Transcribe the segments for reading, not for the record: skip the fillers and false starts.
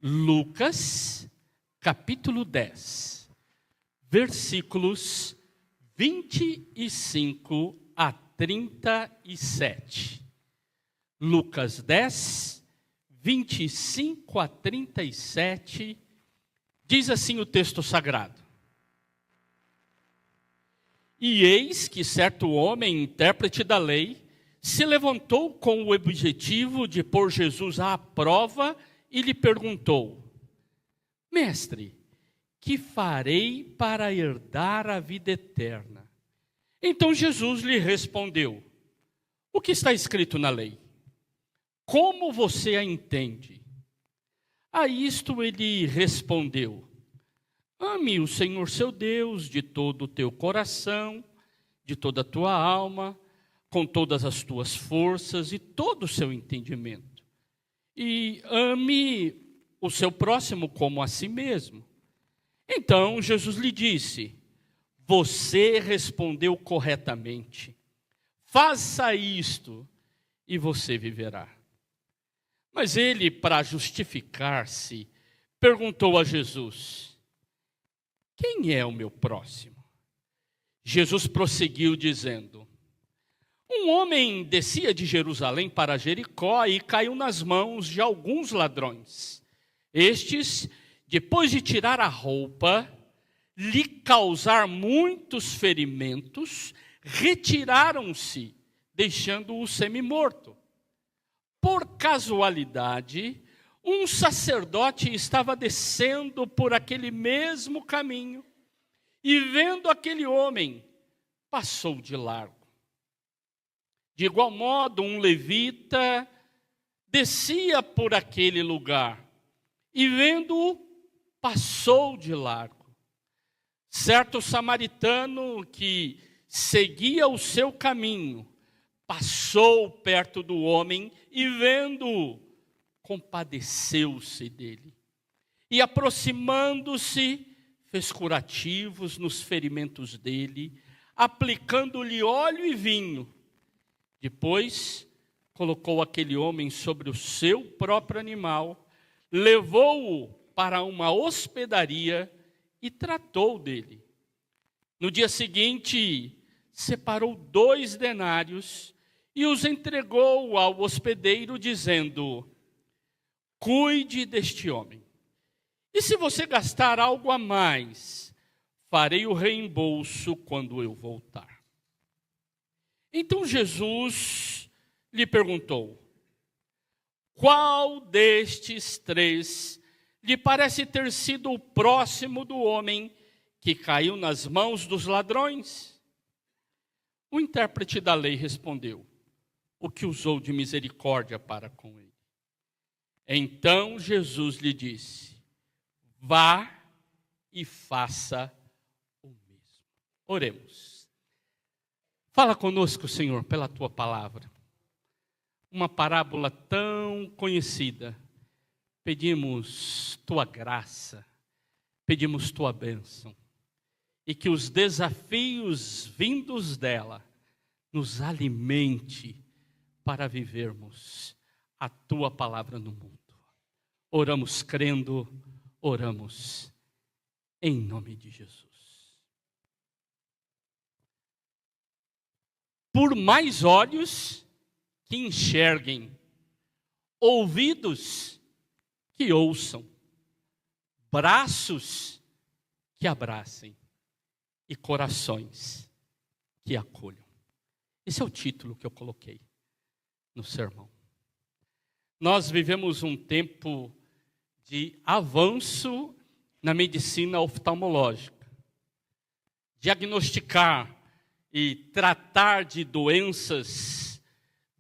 Lucas, capítulo 10, versículos 25 a 37. Lucas 10, 25 a 37, diz assim o texto sagrado. E eis que certo homem, intérprete da lei, se levantou com o objetivo de pôr Jesus à prova e lhe perguntou: Mestre, que farei para herdar a vida eterna? Então Jesus lhe respondeu: O que está escrito na lei? Como você a entende? A isto ele respondeu: Ame o Senhor seu Deus de todo o teu coração, de toda a tua alma, com todas as tuas forças e todo o seu entendimento. E ame o seu próximo como a si mesmo. Então Jesus lhe disse: Você respondeu corretamente. Faça isto e você viverá. Mas ele, para justificar-se, perguntou a Jesus: Quem é o meu próximo? Jesus prosseguiu dizendo: Um homem descia de Jerusalém para Jericó e caiu nas mãos de alguns ladrões. Estes, depois de tirar a roupa, lhe causar muitos ferimentos, retiraram-se, deixando-o semi-morto. Por casualidade, um sacerdote estava descendo por aquele mesmo caminho e, vendo aquele homem, passou de largo. De igual modo, um levita descia por aquele lugar e, vendo-o, passou de largo. Certo samaritano que seguia o seu caminho passou perto do homem e, vendo-o, compadeceu-se dele. E, aproximando-se, fez curativos nos ferimentos dele, aplicando-lhe óleo e vinho. Depois, colocou aquele homem sobre o seu próprio animal, levou-o para uma hospedaria e tratou dele. No dia seguinte, separou 2 denários e os entregou ao hospedeiro, dizendo: Cuide deste homem. E se você gastar algo a mais, farei o reembolso quando eu voltar. Então Jesus lhe perguntou: Qual destes 3 lhe parece ter sido o próximo do homem que caiu nas mãos dos ladrões? O intérprete da lei respondeu: O que usou de misericórdia para com ele. Então Jesus lhe disse: Vá e faça o mesmo. Oremos. Fala conosco, Senhor, pela tua palavra. Uma parábola tão conhecida. Pedimos tua graça, pedimos tua bênção. E que os desafios vindos dela nos alimente para vivermos a tua palavra no mundo. Oramos crendo, oramos em nome de Jesus. Por mais olhos que enxerguem, ouvidos que ouçam, braços que abracem e corações que acolham. Esse é o título que eu coloquei no sermão. Nós vivemos um tempo de avanço na medicina oftalmológica. Diagnosticar e tratar de doenças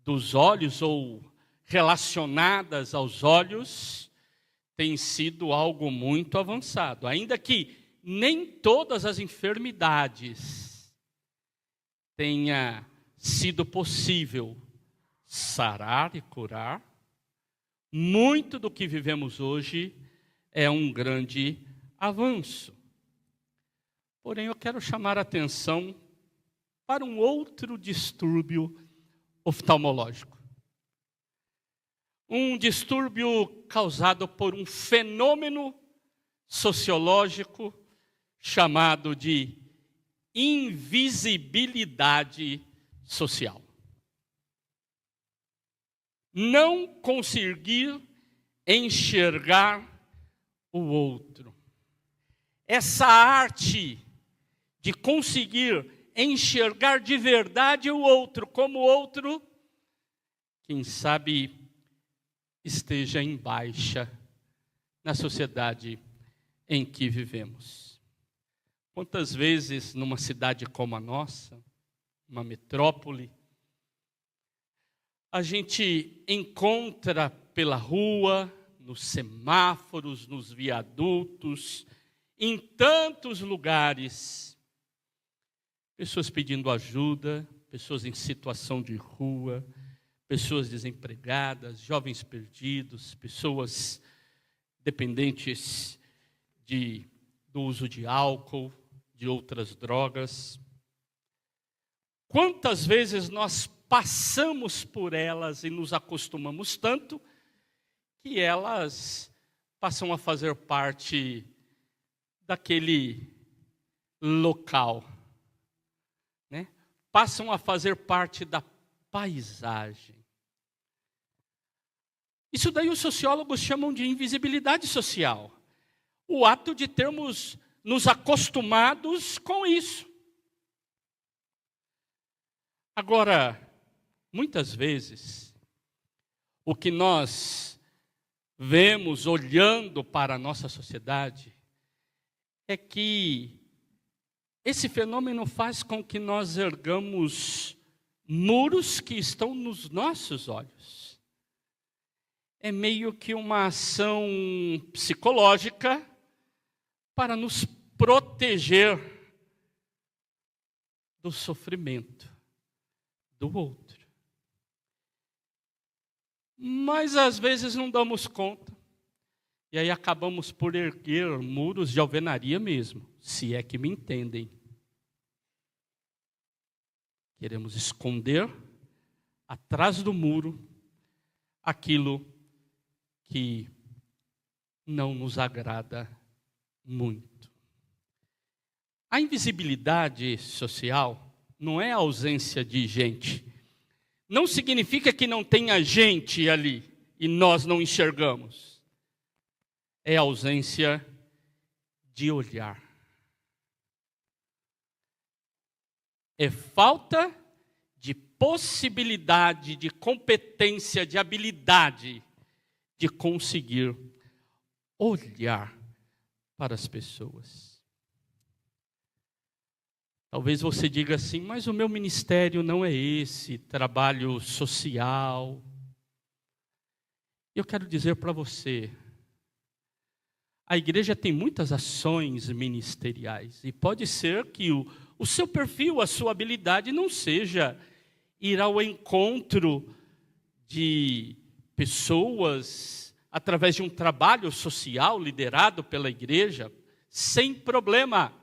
dos olhos ou relacionadas aos olhos tem sido algo muito avançado. Ainda que nem todas as enfermidades tenha sido possível sarar e curar, muito do que vivemos hoje é um grande avanço. Porém, eu quero chamar a atenção para um outro distúrbio oftalmológico. Um distúrbio causado por um fenômeno sociológico chamado de invisibilidade social. Não conseguir enxergar o outro. Essa arte de conseguir enxergar de verdade o outro, como o outro, quem sabe esteja em baixa na sociedade em que vivemos. Quantas vezes numa cidade como a nossa, uma metrópole, a gente encontra pela rua, nos semáforos, nos viadutos, em tantos lugares, pessoas pedindo ajuda, pessoas em situação de rua, pessoas desempregadas, jovens perdidos, pessoas dependentes do uso de álcool, de outras drogas. Quantas vezes nós passamos por elas e nos acostumamos tanto que elas passam a fazer parte daquele local, né? Passam a fazer parte da paisagem. Isso daí os sociólogos chamam de invisibilidade social. O ato de termos nos acostumados com isso. Agora, muitas vezes, o que nós vemos olhando para a nossa sociedade é que esse fenômeno faz com que nós ergamos muros que estão nos nossos olhos. É meio que uma ação psicológica para nos proteger do sofrimento do outro. Mas às vezes não damos conta. E aí acabamos por erguer muros de alvenaria mesmo, se é que me entendem. Queremos esconder atrás do muro aquilo que não nos agrada muito. A invisibilidade social não é a ausência de gente. Não significa que não tenha gente ali e nós não enxergamos. É a ausência de olhar. É falta de possibilidade, de competência, de habilidade de conseguir olhar para as pessoas. Talvez você diga assim, mas o meu ministério não é esse, trabalho social. Eu quero dizer para você, a igreja tem muitas ações ministeriais e pode ser que o seu perfil, a sua habilidade não seja ir ao encontro de pessoas através de um trabalho social liderado pela igreja, sem problema.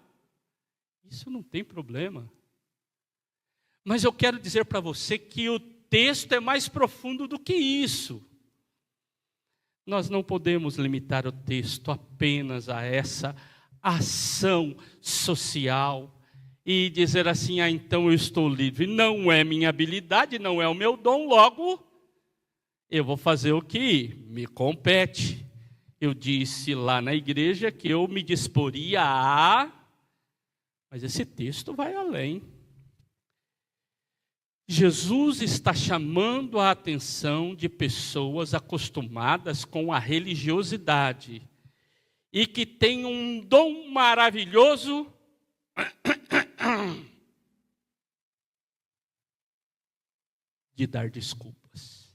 Isso não tem problema. Mas eu quero dizer para você que o texto é mais profundo do que isso. Nós não podemos limitar o texto apenas a essa ação social e dizer assim, então eu estou livre. Não é minha habilidade, não é o meu dom, logo eu vou fazer o que me compete. Eu disse lá na igreja que eu me disporia a... Mas esse texto vai além. Jesus está chamando a atenção de pessoas acostumadas com a religiosidade e que têm um dom maravilhoso de dar desculpas.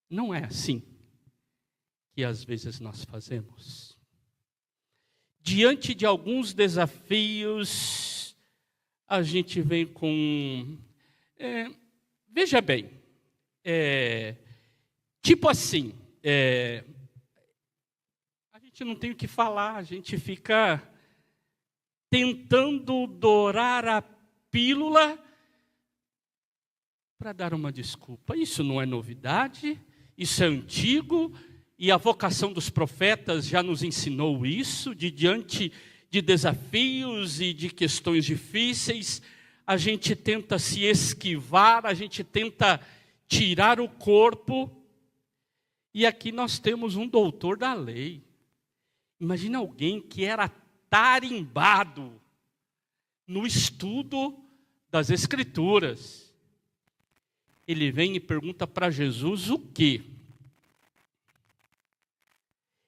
Não é assim que às vezes nós fazemos. Diante de alguns desafios, a gente vem com... veja bem, tipo assim, a gente não tem o que falar, a gente fica tentando dourar a pílula para dar uma desculpa. Isso não é novidade, isso é antigo, e a vocação dos profetas já nos ensinou isso, de diante de desafios e de questões difíceis, a gente tenta se esquivar, a gente tenta tirar o corpo, e aqui nós temos um doutor da lei. Imagina alguém que era tarimbado no estudo das Escrituras. Ele vem e pergunta para Jesus o quê?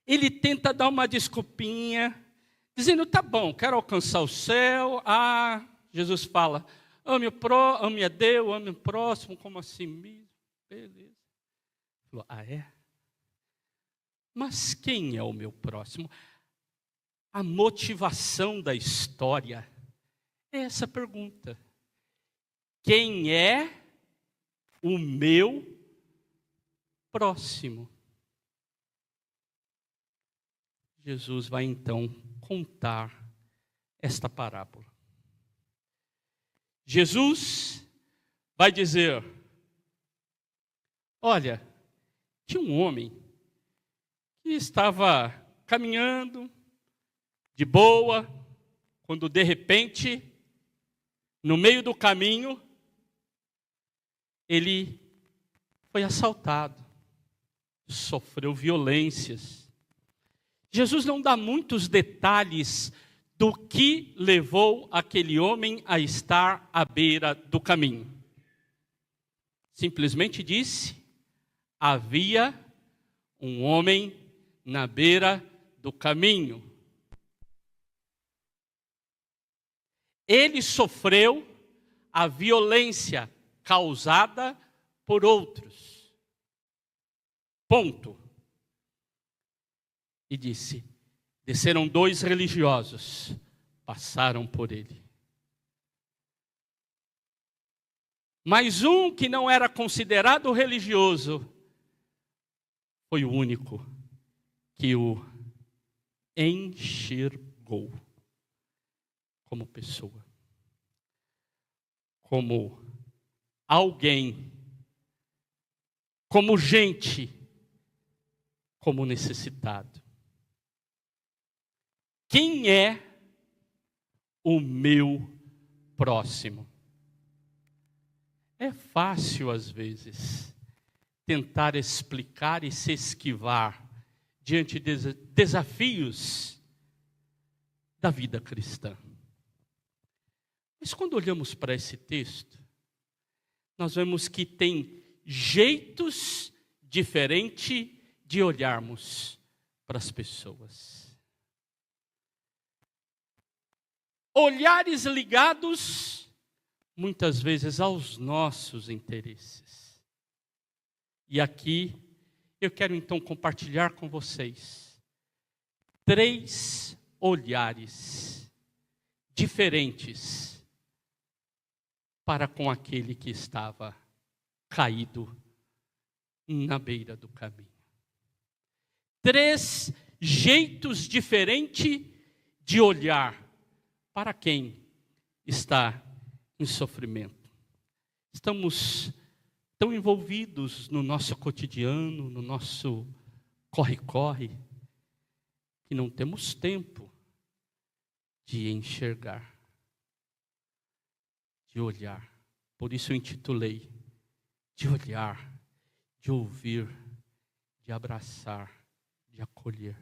Ele tenta dar uma desculpinha, dizendo, tá bom, quero alcançar o céu. Jesus fala, ame a Deus, ame o próximo como a si mesmo. Beleza. Falou, é? Mas quem é o meu próximo? A motivação da história é essa pergunta. Quem é o meu próximo? Jesus vai então contar esta parábola. Jesus vai dizer, olha, tinha um homem que estava caminhando de boa, quando de repente, no meio do caminho, ele foi assaltado, sofreu violências. Jesus não dá muitos detalhes do que levou aquele homem a estar à beira do caminho. Simplesmente disse, havia um homem na beira do caminho. Ele sofreu a violência causada por outros. Ponto. E disse, desceram 2 religiosos, passaram por ele. Mas um que não era considerado religioso, foi o único que o enxergou como pessoa, como alguém, como gente, como necessitado. Quem é o meu próximo? É fácil, às vezes, tentar explicar e se esquivar diante de desafios da vida cristã. Mas quando olhamos para esse texto, nós vemos que tem jeitos diferentes de olharmos para as pessoas. Olhares ligados, muitas vezes, aos nossos interesses. E aqui, eu quero então compartilhar com vocês 3 olhares diferentes para com aquele que estava caído na beira do caminho. 3 jeitos diferentes de olhar para quem está em sofrimento. Estamos tão envolvidos no nosso cotidiano, no nosso corre-corre, que não temos tempo de enxergar, de olhar. Por isso eu intitulei, de olhar, de ouvir, de abraçar, de acolher.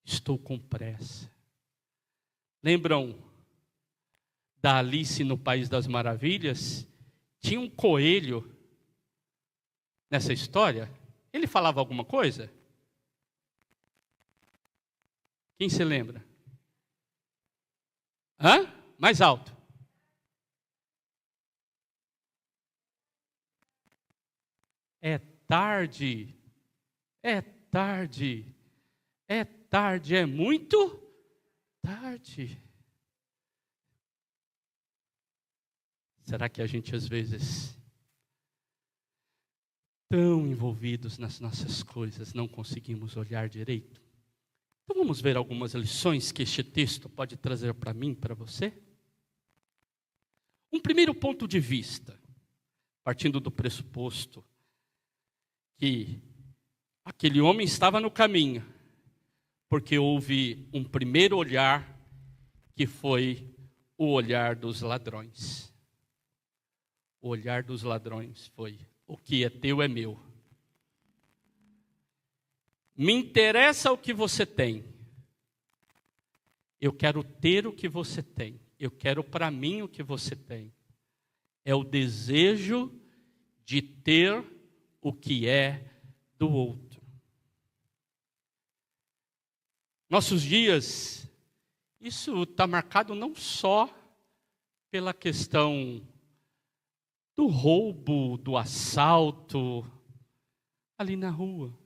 Estou com pressa. Lembram da Alice no País das Maravilhas? Tinha um coelho nessa história. Ele falava alguma coisa? Quem se lembra? Mais alto. É tarde. É tarde. É tarde. É muito tarde. Será que a gente às vezes, tão envolvidos nas nossas coisas, não conseguimos olhar direito? Então vamos ver algumas lições que este texto pode trazer para mim, para você? Um primeiro ponto de vista, partindo do pressuposto que aquele homem estava no caminho, porque houve um primeiro olhar, que foi o olhar dos ladrões. O olhar dos ladrões foi: o que é teu é meu. Me interessa o que você tem. Eu quero ter o que você tem. Eu quero para mim o que você tem. É o desejo de ter o que é do outro. Nossos dias, isso está marcado não só pela questão do roubo, do assalto ali na rua,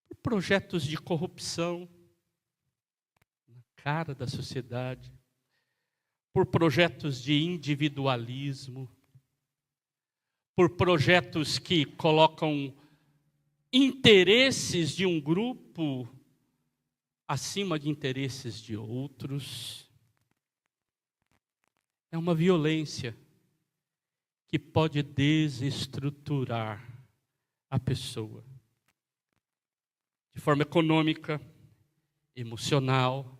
por projetos de corrupção na cara da sociedade, por projetos de individualismo, por projetos que colocam interesses de um grupo acima de interesses de outros. É uma violência que pode desestruturar a pessoa de forma econômica, emocional.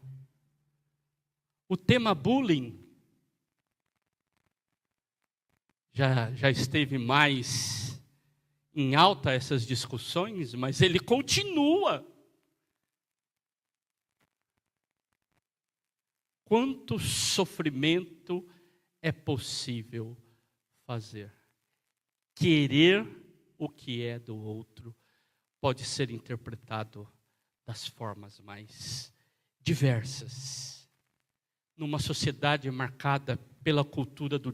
O tema bullying já esteve mais em alta essas discussões, mas ele continua. Quanto sofrimento é possível fazer? Querer o que é do outro pode ser interpretado das formas mais diversas. Numa sociedade marcada pela cultura do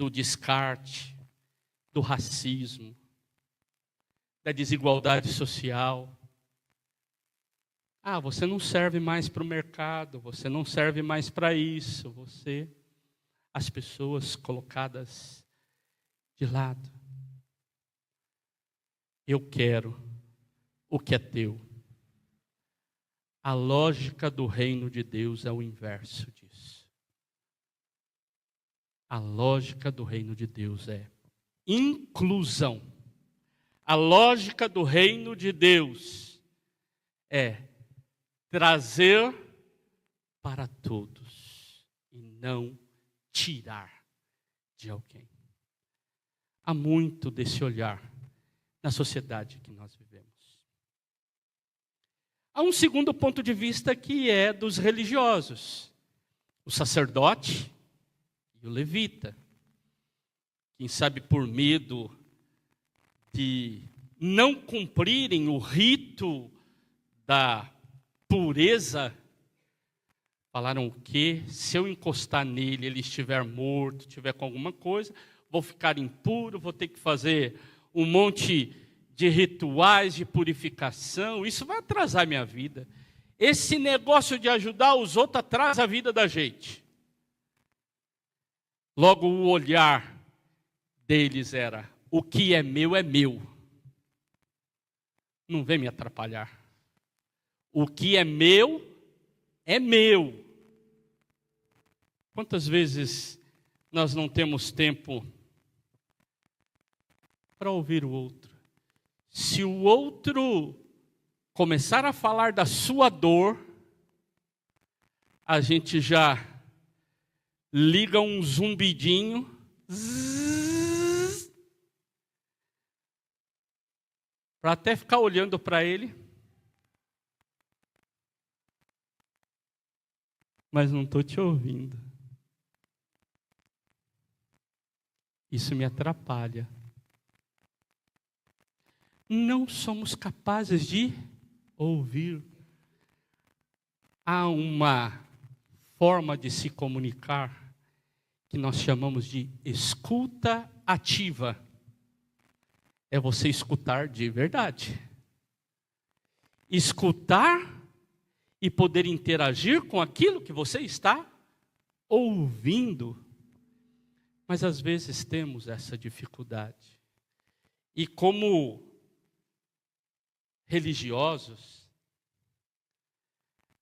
descarte, do racismo, da desigualdade social. Ah, você não serve mais para o mercado, você não serve mais para isso, as pessoas colocadas de lado. Eu quero o que é teu. A lógica do reino de Deus é o inverso disso. A lógica do reino de Deus é inclusão. A lógica do reino de Deus é trazer para todos e não tirar de alguém. Há muito desse olhar na sociedade que nós vivemos. Há um segundo ponto de vista que é dos religiosos. O sacerdote e o levita. Quem sabe por medo de não cumprirem o rito da pureza, falaram o quê? Se eu encostar nele, ele estiver morto, estiver com alguma coisa, vou ficar impuro, vou ter que fazer um monte de rituais de purificação, isso vai atrasar minha vida. Esse negócio de ajudar os outros atrasa a vida da gente. Logo, o olhar deles era: o que é meu é meu. Não vem me atrapalhar. O que é meu é meu. Quantas vezes nós não temos tempo para ouvir o outro? Se o outro começar a falar da sua dor, a gente já liga um zumbidinho, para até ficar olhando para ele, mas não estou te ouvindo. Isso me atrapalha. Não somos capazes de ouvir. Há uma forma de se comunicar que nós chamamos de escuta ativa. É você escutar de verdade. Escutar e poder interagir com aquilo que você está ouvindo. Mas às vezes temos essa dificuldade. E como religiosos,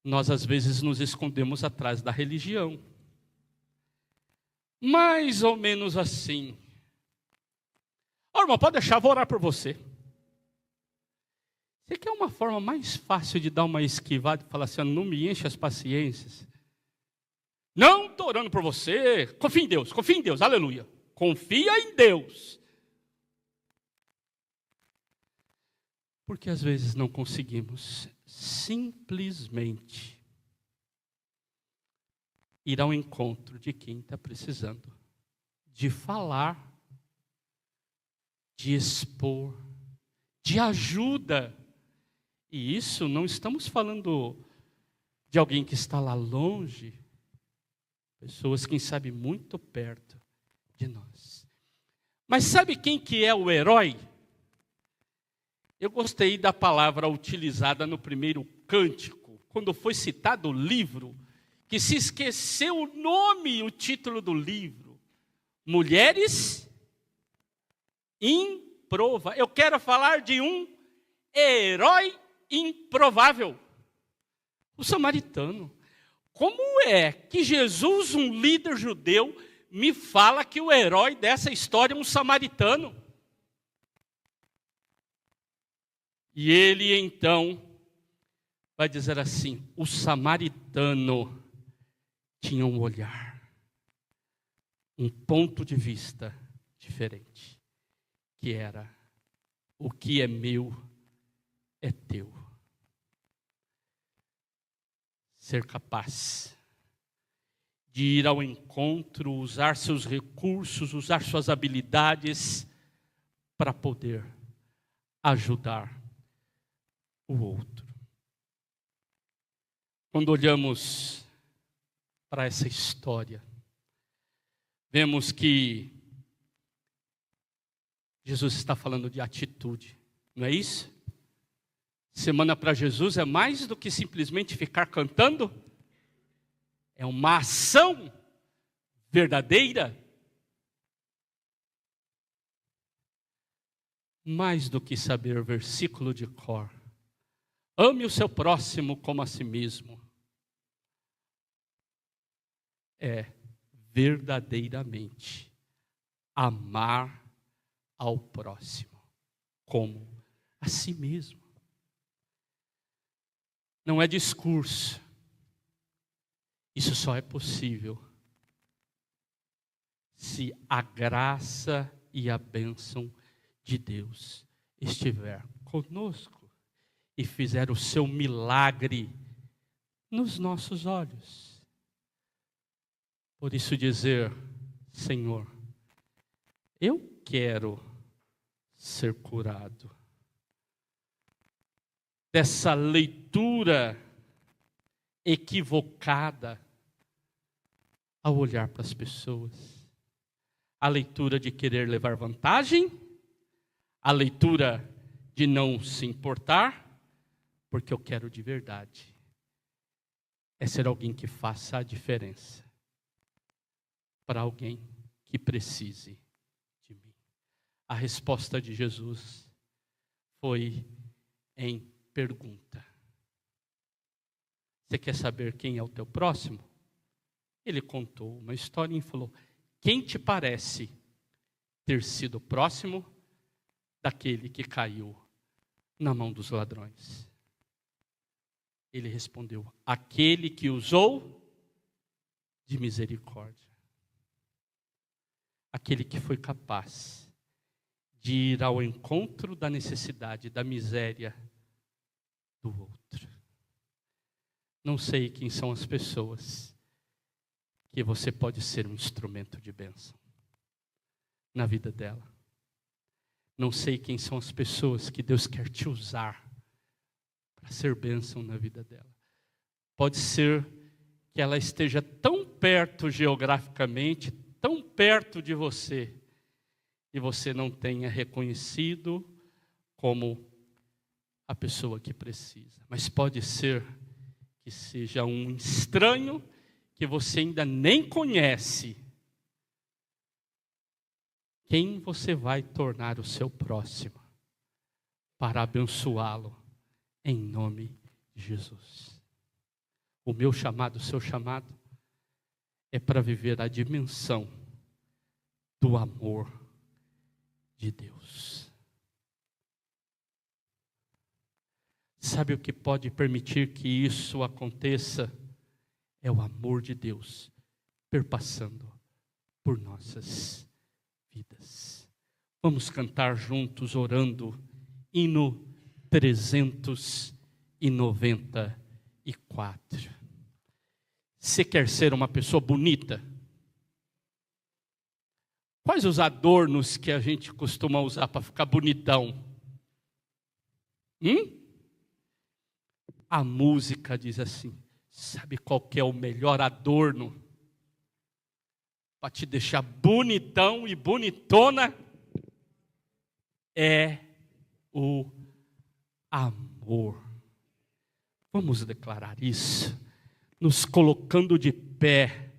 nós às vezes nos escondemos atrás da religião. Mais ou menos assim. Ô, irmão, pode deixar, vou orar por você. Você quer uma forma mais fácil de dar uma esquivada e falar assim, não me enche as paciências? Não estou orando por você. Confia em Deus, aleluia. Confia em Deus. Porque às vezes não conseguimos simplesmente ir ao encontro de quem está precisando de falar, de expor, de ajuda. E isso não estamos falando de alguém que está lá longe, pessoas, quem sabe, muito perto de nós. Mas sabe quem que é o herói? Eu gostei da palavra utilizada no primeiro cântico, quando foi citado o livro, que se esqueceu o nome, o título do livro. Mulheres improváveis. Eu quero falar de um herói improvável. O samaritano. Como é que Jesus, um líder judeu, me fala que o herói dessa história é um samaritano? E ele então vai dizer assim, o samaritano tinha um olhar, um ponto de vista diferente, que era, o que é meu é teu. Ser capaz de ir ao encontro, usar seus recursos, usar suas habilidades para poder ajudar o outro. Quando olhamos para essa história, vemos que Jesus está falando de atitude, não é isso? Semana para Jesus é mais do que simplesmente ficar cantando, é uma ação verdadeira. Mais do que saber versículo de cor. Ame o seu próximo como a si mesmo. É verdadeiramente amar ao próximo como a si mesmo. Não é discurso. Isso só é possível se a graça e a bênção de Deus estiver conosco e fizer o seu milagre nos nossos olhos. Por isso dizer, Senhor, eu quero ser curado dessa leitura equivocada ao olhar para as pessoas. A leitura de querer levar vantagem, a leitura de não se importar, porque eu quero de verdade. É ser alguém que faça a diferença para alguém que precise de mim. A resposta de Jesus foi em pergunta. Você quer saber quem é o teu próximo? Ele contou uma história e falou, quem te parece ter sido próximo daquele que caiu na mão dos ladrões? Ele respondeu, aquele que usou de misericórdia. Aquele que foi capaz de ir ao encontro da necessidade, da miséria do outro. Não sei quem são as pessoas que você pode ser um instrumento de bênção na vida dela. Não sei quem são as pessoas que Deus quer te usar para ser bênção na vida dela. Pode ser que ela esteja tão perto geograficamente, tão perto de você, e você não tenha reconhecido como a pessoa que precisa. Mas pode ser que seja um estranho que você ainda nem conhece. Quem você vai tornar o seu próximo para abençoá-lo em nome de Jesus? O meu chamado, o seu chamado é para viver a dimensão do amor de Deus. Sabe o que pode permitir que isso aconteça? É o amor de Deus perpassando por nossas vidas. Vamos cantar juntos, orando, hino 394. Você quer ser uma pessoa bonita? Quais os adornos que a gente costuma usar para ficar bonitão? A música diz assim, sabe qual que é o melhor adorno para te deixar bonitão e bonitona? É o amor. Vamos declarar isso, nos colocando de pé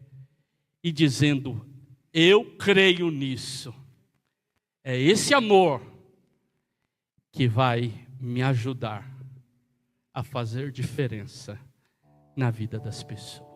e dizendo, eu creio nisso. É esse amor que vai me ajudar a fazer diferença na vida das pessoas.